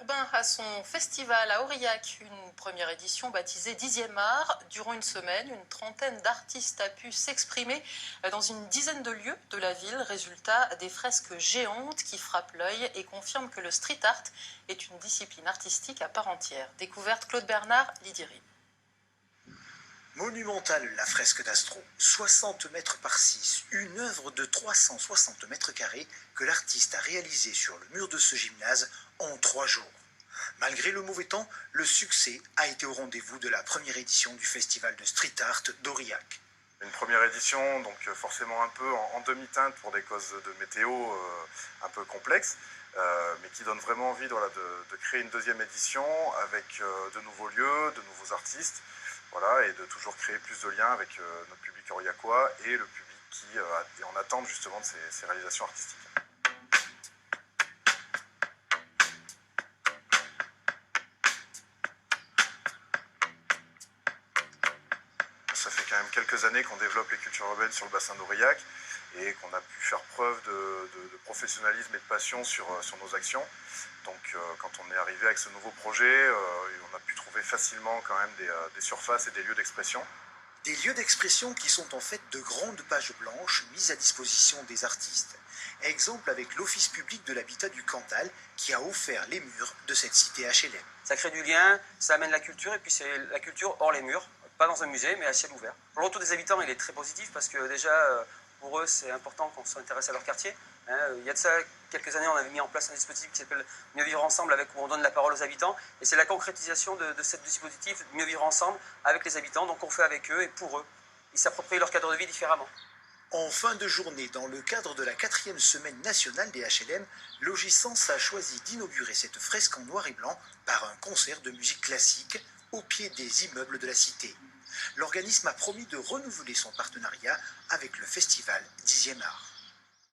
urbain a son festival à Aurillac, une première édition baptisée 10e art. Durant une semaine, une trentaine d'artistes a pu s'exprimer dans une dizaine de lieux de la ville. Résultat, des fresques géantes qui frappent l'œil et confirment que le street art est une discipline artistique à part entière. Découverte Claude Bernard, Lydie. Monumentale, la fresque d'Astro, 60 mètres par 6, une œuvre de 360 mètres carrés que l'artiste a réalisée sur le mur de ce gymnase en 3 jours. Malgré le mauvais temps, le succès a été au rendez-vous de la première édition du festival de street art d'Aurillac. Une première édition, donc forcément un peu en demi-teinte pour des causes de météo un peu complexes, mais qui donne vraiment envie de créer une deuxième édition avec de nouveaux lieux, de nouveaux artistes. Voilà, et de toujours créer plus de liens avec notre public aurillacois et le public qui est en attente justement de ces réalisations artistiques. Ça fait quand même quelques années qu'on développe les cultures urbaines sur le bassin d'Aurillac et qu'on a pu faire preuve de professionnalisme et de passion sur nos actions. Donc quand on est arrivé avec ce nouveau projet, on a pu trouver facilement quand même des surfaces et des lieux d'expression. Des lieux d'expression qui sont en fait de grandes pages blanches mises à disposition des artistes. Exemple avec l'Office public de l'habitat du Cantal qui a offert les murs de cette cité HLM. Ça crée du lien, ça amène la culture et puis c'est la culture hors les murs, pas dans un musée mais à ciel ouvert. Le retour des habitants il est très positif parce que déjà pour eux c'est important qu'on s'intéresse à leur quartier. Il y a de ça quelques années on avait mis en place un dispositif qui s'appelle Mieux vivre ensemble où on donne la parole aux habitants et c'est la concrétisation de ce dispositif Mieux vivre ensemble avec les habitants, donc on fait avec eux et pour eux. Ils s'approprient leur cadre de vie différemment. En fin de journée, dans le cadre de la 4e semaine nationale des HLM, Logissance a choisi d'inaugurer cette fresque en noir et blanc par un concert de musique classique au pied des immeubles de la cité. L'organisme a promis de renouveler son partenariat avec le festival 10e art.